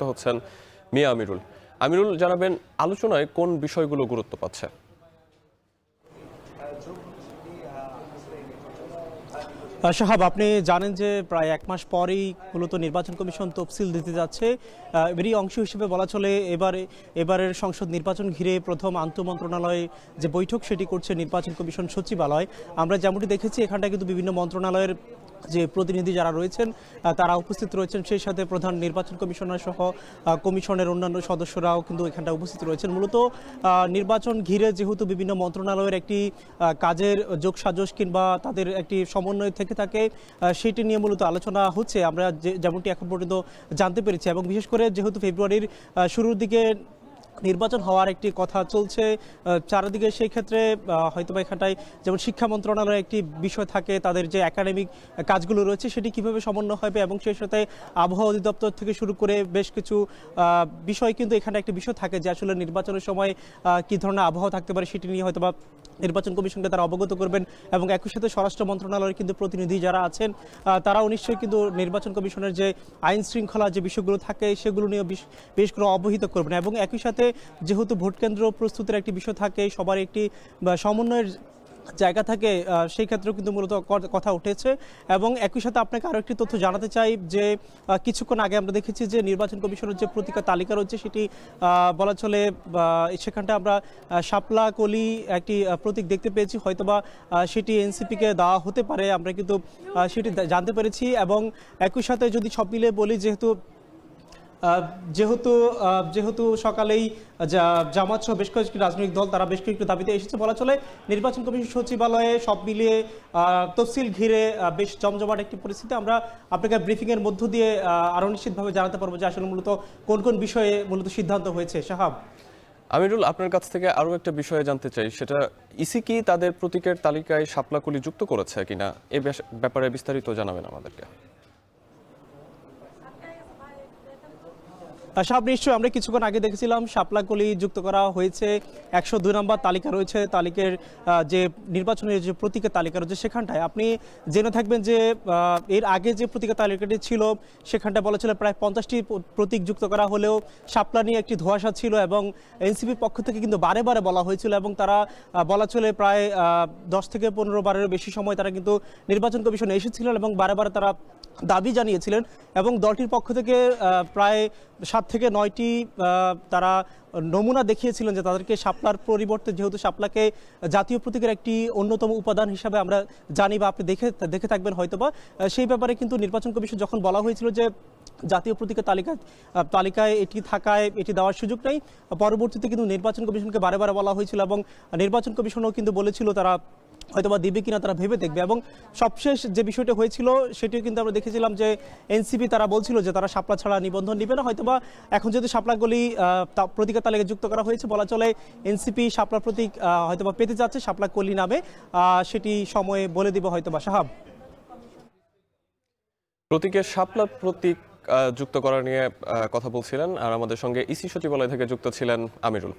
হচ্ছেন মিয়া আমিরুল। আমিরুল, জানাবেন আলোচনায় কোন বিষয়গুলো গুরুত্ব পাচ্ছে? শাহাব, আপনি জানেন যে প্রায় এক মাস পরেই মূলত নির্বাচন কমিশন তফসিল দিতে যাচ্ছে। এরই অংশ হিসেবে বলা চলে এবারের সংসদ নির্বাচন ঘিরে প্রথম আন্তঃমন্ত্রণালয় যে বৈঠক সেটি করছে নির্বাচন কমিশন সচিবালয়। আমরা যেমনটি দেখেছি এখানটায় কিন্তু বিভিন্ন মন্ত্রণালয়ের যে প্রতিনিধি যারা রয়েছেন তারা উপস্থিত রয়েছেন, সেই সাথে প্রধান নির্বাচন কমিশনার সহ কমিশনের অন্যান্য সদস্যরাও কিন্তু এখানটা উপস্থিত রয়েছেন। মূলত নির্বাচন ঘিরে যেহেতু বিভিন্ন মন্ত্রণালয়ের একটি কাজের যোগসাজশ কিংবা তাদের একটি সমন্বয় থেকে থাকে, সেটি নিয়ে মূলত আলোচনা হচ্ছে আমরা যেমনটি এখন পর্যন্ত জানতে পেরেছি। এবং বিশেষ করে যেহেতু ফেব্রুয়ারির শুরুর দিকে নির্বাচন হওয়ার একটি কথা চলছে চারিদিকে, সেই ক্ষেত্রে হয়তোবা এখানটায় যেমন শিক্ষা মন্ত্রণালয়ের একটি বিষয় থাকে, তাদের যে একাডেমিক কাজগুলো রয়েছে সেটি কিভাবে সমন্বয় হবে, এবং সেই সাথে আবহাওয়া অধিদপ্তর থেকে শুরু করে বেশ কিছু বিষয় কিন্তু এখানে একটি বিষয় থাকে যে আসলে নির্বাচনের সময় কী ধরনের আবহাওয়া থাকতে পারে সেটি নিয়ে হয়তোবা নির্বাচন কমিশনকে তারা অবগত করবেন। এবং একই সাথে স্বরাষ্ট্র মন্ত্রণালয়ের কিন্তু প্রতিনিধি যারা আছেন তারাও নিশ্চয়ই কিন্তু নির্বাচন কমিশনের যে আইন শৃঙ্খলা যে বিষয়গুলো থাকে সেগুলো নিয়ে বেশ করে অবহিত করবেন। এবং একই সাথে যেহেতু ভোট কেন্দ্র প্রস্তুতের একটি বিষয় থাকে, সবার একটি সমন্বয়ের জায়গা থাকে, সেই ক্ষেত্রেও কিন্তু মূলত কথা উঠেছে। এবং একই সাথে আপনাকে আরও একটি তথ্য জানাতে চাই যে কিছুক্ষণ আগে আমরা দেখেছি যে নির্বাচন কমিশনের যে প্রতীক তালিকা রয়েছে সেটি বলা চলে সেখানটা আমরা শাপলা কলি একটি প্রতীক দেখতে পেয়েছি, হয়তোবা সেটি এনসিপিকে দেওয়া হতে পারে, আমরা কিন্তু সেটি জানতে পেরেছি। এবং একই সাথে যদি সব মিলে বলি, যেহেতু সকালেই জামাত সহ বেশ কয়েকটি রাজনৈতিক দল তারা বেশ কয়েকটি দাবিতে এসেছে, বলা চলে নির্বাচন কমিশন সচিবালয়ে সব মিলিয়ে তফসিল ঘিরে বেশ জমজমাট একটি পরিস্থিতি। আমরা আপনাকে ব্রিফিংয়ের মধ্য দিয়ে আরও নিশ্চিতভাবে জানাতে পারবো যে আসলে মূলত কোন কোন বিষয়ে মূলত সিদ্ধান্ত হয়েছে। শাহাব, আমিরুল, আপনার কাছ থেকে আরও একটা বিষয়ে জানতে চাই, সেটা ইসি কি তাদের প্রতীকের তালিকায় শাপলাকলি যুক্ত করেছে কিনা, এ ব্যাপারে বিস্তারিত জানাবেন আমাদেরকে। সব নিশ্চয়ই আমরা কিছুক্ষণ আগে দেখেছিলাম শাপলাকলি যুক্ত করা হয়েছে। 102 নম্বর তালিকা রয়েছে, তালিকার যে নির্বাচনের যে প্রতীকের তালিকা রয়েছে সেখানটায় আপনি জেনে থাকবেন যে এর আগে যে প্রতীকের তালিকাটি ছিল সেখানটায় বলা ছিল প্রায় 50টি প্রতীক যুক্ত করা হলেও শাপলা নিয়ে একটি ধোঁয়াশা ছিল। এবং এনসিপির পক্ষ থেকে কিন্তু বারে বারে বলা হয়েছিল, এবং তারা বলা চলে প্রায় 10 থেকে 15 বারের বেশি সময় তারা কিন্তু নির্বাচন কমিশনে এসেছিলেন এবং বারে বারে তারা দাবি জানিয়েছিলেন। এবং দলটির পক্ষ থেকে প্রায় 7 থেকে 9টি তারা নমুনা দেখিয়েছিলেন যে তাদেরকে শাপলার পরিবর্তে, যেহেতু শাপলাকে জাতীয় প্রতীকের একটি অন্যতম উপাদান হিসাবে আমরা জানি বা আপনি দেখে থাকবেন হয়তোবা, সেই ব্যাপারে কিন্তু নির্বাচন কমিশন যখন বলা হয়েছিল যে জাতীয় প্রতীকের তালিকায় এটি থাকায় এটি দেওয়ার সুযোগ নেই, পরবর্তীতে কিন্তু নির্বাচন কমিশনকে বারে বারে বলা হয়েছিল এবং নির্বাচন কমিশনও কিন্তু বলেছিল তারা হয়তোবা দিবে কিনা তারা ভেবে দেখবে। এবং সবশেষ যে বিষয়টা হয়েছিল সেটিও কিন্তু আমরা দেখেছিলাম যে এনসিপি তারা বলছিল যে তারা শাপলা ছাড়া নিবন্ধন নিবে না। হয়তোবা এখন যদি শাপলাগুলি প্রতীকের তালিকায় যুক্ত করা হয়েছে, বলা চলে এনসিপি শাপলা প্রতীক হয়তোবা পেতে যাচ্ছে শাপলা কলি নামে, সেটি সময়ে বলে দিব হয়তোবা। শাহাব, প্রতীকের শাপলা প্রতীক যুক্ত করা নিয়ে কথা বলছিলেন, আর আমাদের সঙ্গে ইসি সচিবালয় থেকে যুক্ত ছিলেন আমিরুল।